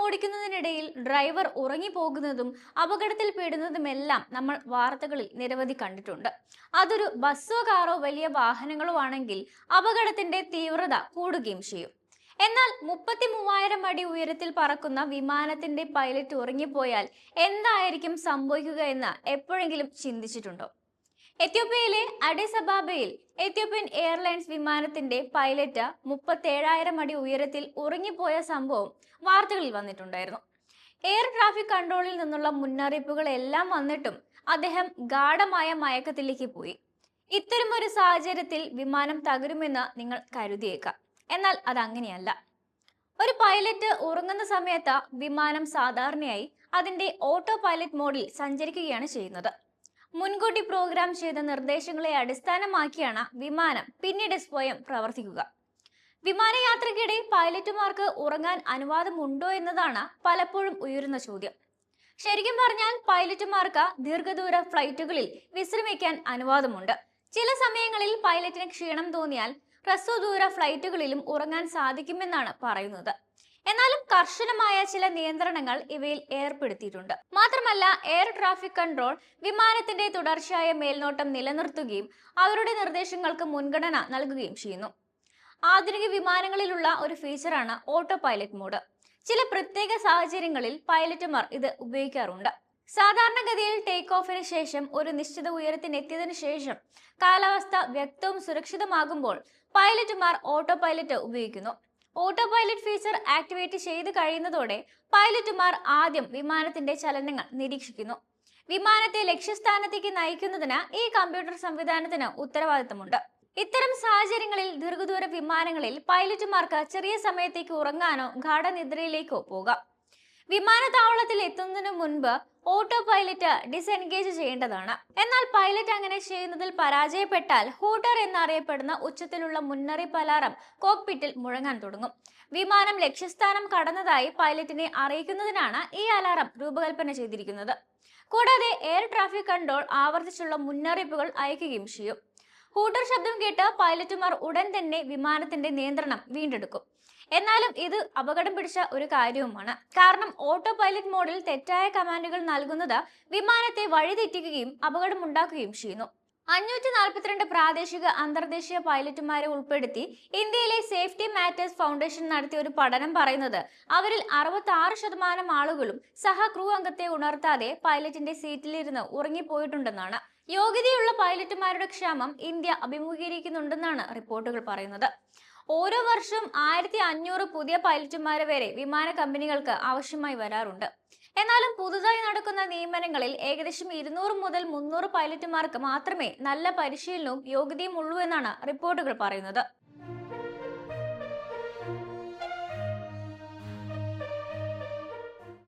ഓടിക്കുന്നതിനിടയിൽ driver ഉറങ്ങിപ്പോകുന്നതും അപകടത്തിൽപ്പെടുന്നതുമെല്ലാം നമ്മൾ വാർത്തകളിൽ നിരവധി കണ്ടിട്ടുണ്ട്. അതൊരു ബസ്സോ കാറോ വലിയ വാഹനങ്ങളോ ആണെങ്കിൽ അപകടത്തിന്റെ തീവ്രത കൂടുകയും ചെയ്യും. എന്നാൽ 33,000 അടി ഉയരത്തിൽ പറക്കുന്ന വിമാനത്തിന്റെ പൈലറ്റ് ഉറങ്ങിപ്പോയാൽ എന്തായിരിക്കും സംഭവിക്കുക എന്ന് എപ്പോഴെങ്കിലും ചിന്തിച്ചിട്ടുണ്ടോ? എത്യോപ്യയിലെ അഡിസ് അബാബയിൽ എത്യോപ്യൻ എയർലൈൻസ് വിമാനത്തിന്റെ പൈലറ്റ് 37,000 അടി ഉയരത്തിൽ ഉറങ്ങിപ്പോയ സംഭവം വാർത്തകളിൽ വന്നിട്ടുണ്ടായിരുന്നു. എയർ ട്രാഫിക് കൺട്രോളിൽ നിന്നുള്ള മുന്നറിയിപ്പുകൾ എല്ലാം വന്നിട്ടും അദ്ദേഹം ഗാഢമായ മയക്കത്തിലേക്ക് പോയി. ഇത്തരമൊരു സാഹചര്യത്തിൽ വിമാനം തകരുമെന്ന് നിങ്ങൾ കരുതിയേക്കാം. എന്നാൽ അതങ്ങനെയല്ല. ഒരു പൈലറ്റ് ഉറങ്ങുന്ന സമയത്ത് വിമാനം സാധാരണയായി അതിന്റെ ഓട്ടോ പൈലറ്റ് മോഡിൽ സഞ്ചരിക്കുകയാണ് ചെയ്യുന്നത്. മുൻകൂട്ടി പ്രോഗ്രാം ചെയ്ത നിർദ്ദേശങ്ങളെ അടിസ്ഥാനമാക്കിയാണ് വിമാനം പിന്നീട് സ്വയം പ്രവർത്തിക്കുക. വിമാനയാത്രയ്ക്കിടെ പൈലറ്റുമാർക്ക് ഉറങ്ങാൻ അനുവാദമുണ്ടോ എന്നതാണ് പലപ്പോഴും ഉയരുന്ന ചോദ്യം. ശരിക്കും പറഞ്ഞാൽ പൈലറ്റുമാർക്ക് ദീർഘദൂര ഫ്ലൈറ്റുകളിൽ വിശ്രമിക്കാൻ അനുവാദമുണ്ട്. ചില സമയങ്ങളിൽ പൈലറ്റിന് ക്ഷീണം തോന്നിയാൽ ഹ്രസ്വദൂര ഫ്ലൈറ്റുകളിലും ഉറങ്ങാൻ സാധിക്കുമെന്നാണ് പറയുന്നത്. എന്നാലും കർശനമായ ചില നിയന്ത്രണങ്ങൾ ഇവയിൽ ഏർപ്പെടുത്തിയിട്ടുണ്ട്. മാത്രമല്ല, എയർ ട്രാഫിക് കൺട്രോൾ വിമാനത്തിന്റെ തുടർച്ചയായ മേൽനോട്ടം നിലനിർത്തുകയും അവരുടെ നിർദ്ദേശങ്ങൾക്ക് മുൻഗണന നൽകുകയും ചെയ്യുന്നു. ആധുനിക വിമാനങ്ങളിലുള്ള ഒരു ഫീച്ചറാണ് ഓട്ടോ പൈലറ്റ് മോഡ്. ചില പ്രത്യേക സാഹചര്യങ്ങളിൽ പൈലറ്റുമാർ ഇത് ഉപയോഗിക്കാറുണ്ട്. സാധാരണഗതിയിൽ ടേക്ക് ഓഫിന് ശേഷം ഒരു നിശ്ചിത ഉയരത്തിനെത്തിയതിനു ശേഷം കാലാവസ്ഥ വ്യക്തവും സുരക്ഷിതമാകുമ്പോൾ പൈലറ്റുമാർ ഓട്ടോ പൈലറ്റ് ഉപയോഗിക്കുന്നു. ഓട്ടോ പൈലറ്റ് ഫീച്ചർ ആക്ടിവേറ്റ് ചെയ്ത് കഴിയുന്നതോടെ പൈലറ്റുമാർ ആദ്യം വിമാനത്തിന്റെ ചലനങ്ങൾ നിരീക്ഷിക്കുന്നു. വിമാനത്തെ ലക്ഷ്യസ്ഥാനത്തേക്ക് നയിക്കുന്നതിന് ഈ കമ്പ്യൂട്ടർ സംവിധാനത്തിന് ഉത്തരവാദിത്തമുണ്ട്. ഇത്തരം സാഹചര്യങ്ങളിൽ ദീർഘദൂര വിമാനങ്ങളിൽ പൈലറ്റുമാർക്ക് ചെറിയ സമയത്തേക്ക് ഉറങ്ങാനോ ഗാഠനിദ്രയിലേക്കോ പോകാം. വിമാനത്താവളത്തിൽ എത്തുന്നതിനു മുൻപ് ഓട്ടോ പൈലറ്റ് ഡിസെൻഗേജ് ചെയ്യേണ്ടതാണ്. എന്നാൽ പൈലറ്റ് അങ്ങനെ ചെയ്യുന്നതിൽ പരാജയപ്പെട്ടാൽ ഹൂട്ടർ എന്നറിയപ്പെടുന്ന ഉച്ചത്തിലുള്ള മുന്നറിയിപ്പ് അലാറം കോക്പിറ്റിൽ മുഴങ്ങാൻ തുടങ്ങും. വിമാനം ലക്ഷ്യസ്ഥാനം കടന്നതായി പൈലറ്റിനെ അറിയിക്കുന്നതിനാണ് ഈ അലാറം രൂപകൽപ്പന ചെയ്തിരിക്കുന്നത്. കൂടാതെ എയർ ട്രാഫിക് കൺട്രോൾ ആവർത്തിച്ചുള്ള മുന്നറിയിപ്പുകൾ അയക്കുകയും ചെയ്യും. ഹൂട്ടർ ശബ്ദം കേട്ട് പൈലറ്റുമാർ ഉടൻ തന്നെ വിമാനത്തിന്റെ നിയന്ത്രണം വീണ്ടെടുക്കും. എന്നാലും ഇത് അപകടം പിടിച്ച ഒരു കാര്യവുമാണ്. കാരണം ഓട്ടോ പൈലറ്റ് മോഡിൽ തെറ്റായ കമാൻഡുകൾ നൽകുന്നത് വിമാനത്തെ വഴിതെറ്റിക്കുകയും അപകടമുണ്ടാക്കുകയും ചെയ്യുന്നു. 542 പ്രാദേശിക അന്തർദേശീയ പൈലറ്റുമാരെ ഉൾപ്പെടുത്തി ഇന്ത്യയിലെ സേഫ്റ്റി മാറ്റേഴ്സ് ഫൗണ്ടേഷൻ നടത്തിയ ഒരു പഠനം പറയുന്നത് അവരിൽ 66% ആളുകളും സഹ ക്രൂ അംഗത്തെ ഉണർത്താതെ പൈലറ്റിന്റെ സീറ്റിലിരുന്ന് ഉറങ്ങിപ്പോയിട്ടുണ്ടെന്നാണ്. യോഗ്യതയുള്ള പൈലറ്റുമാരുടെ ക്ഷാമം ഇന്ത്യ അഭിമുഖീകരിക്കുന്നുണ്ടെന്നാണ് റിപ്പോർട്ടുകൾ പറയുന്നത്. ഓരോ വർഷവും 1500 പുതിയ പൈലറ്റുമാരെ വരെ വിമാന കമ്പനികൾക്ക് ആവശ്യമായി വരാറുണ്ട്. എന്നാലും പുതുതായി നടക്കുന്ന നിയമനങ്ങളിൽ ഏകദേശം 200 മുതൽ 300 പൈലറ്റുമാർക്ക് മാത്രമേ നല്ല പരിശീലനവും യോഗ്യതയും ഉള്ളൂ എന്നാണ് റിപ്പോർട്ടുകൾ പറയുന്നത്.